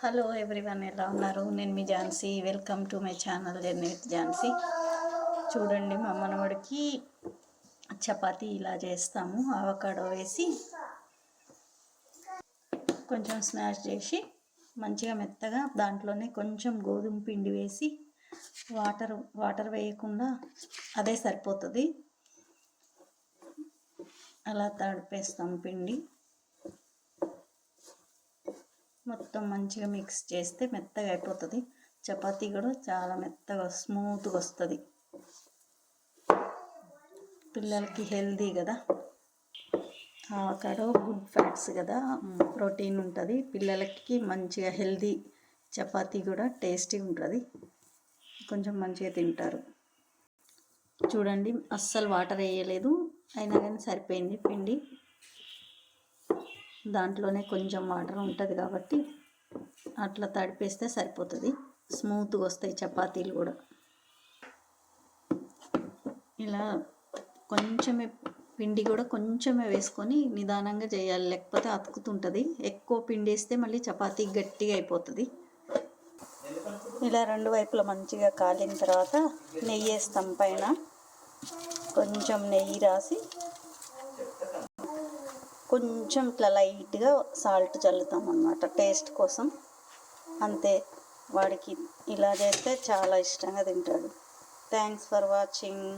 Hello everyone, ఎలా ఉన్నారు? నేను మీ Jhansi. Welcome to my channel journey with Jhansi. చూడండి, మా మనవడికి చపాతీ ఇలా చేస్తాము. అవకాడో వేసి కొంచెం స్మాష్ చేసి మంచిగా మెత్తగా దాంట్లోనే కొంచెం గోధుమ పిండి వేసి వాటర్ వేయకుండా అదే సరిపోతుంది. అలా తడిపేస్తాం పిండి. మొత్తం మంచిగా మిక్స్ చేస్తే మెత్తగా అయిపోతుంది. చపాతీ కూడా చాలా మెత్తగా స్మూత్గా వస్తుంది. పిల్లలకి హెల్దీ కదా, అవకాడో గుడ్ ఫ్యాట్స్ కదా, ప్రోటీన్ ఉంటుంది. పిల్లలకి మంచిగా హెల్దీ. చపాతీ కూడా టేస్టీగా ఉంటుంది, కొంచెం మంచిగా తింటారు. చూడండి, అస్సలు వాటర్ వేయలేదు, అయినా కానీ సరిపోయింది పిండి. దాంట్లోనే కొంచెం వాటర్ ఉంటుంది కాబట్టి అట్లా తడిపేస్తే సరిపోతుంది. స్మూత్గా వస్తాయి చపాతీలు కూడా. ఇలా కొంచెమే పిండి కూడా కొంచెమే వేసుకొని నిదానంగా చేయాలి, లేకపోతే అతుకుతుంటుంది. ఎక్కువ పిండి వేస్తే మళ్ళీ చపాతీ గట్టిగా అయిపోతుంది. ఇలా రెండు వైపులా మంచిగా కాలిన తర్వాత నెయ్యి వేస్తాం. పైన కొంచెం నెయ్యి రాసి కొంచెం ఇట్లా లైట్గా సాల్ట్ చల్లుతాం అన్నమాట, టేస్ట్ కోసం. అంతే, వాడికి ఇలా చేస్తే చాలా ఇష్టంగా తింటాడు. Thanks for watching.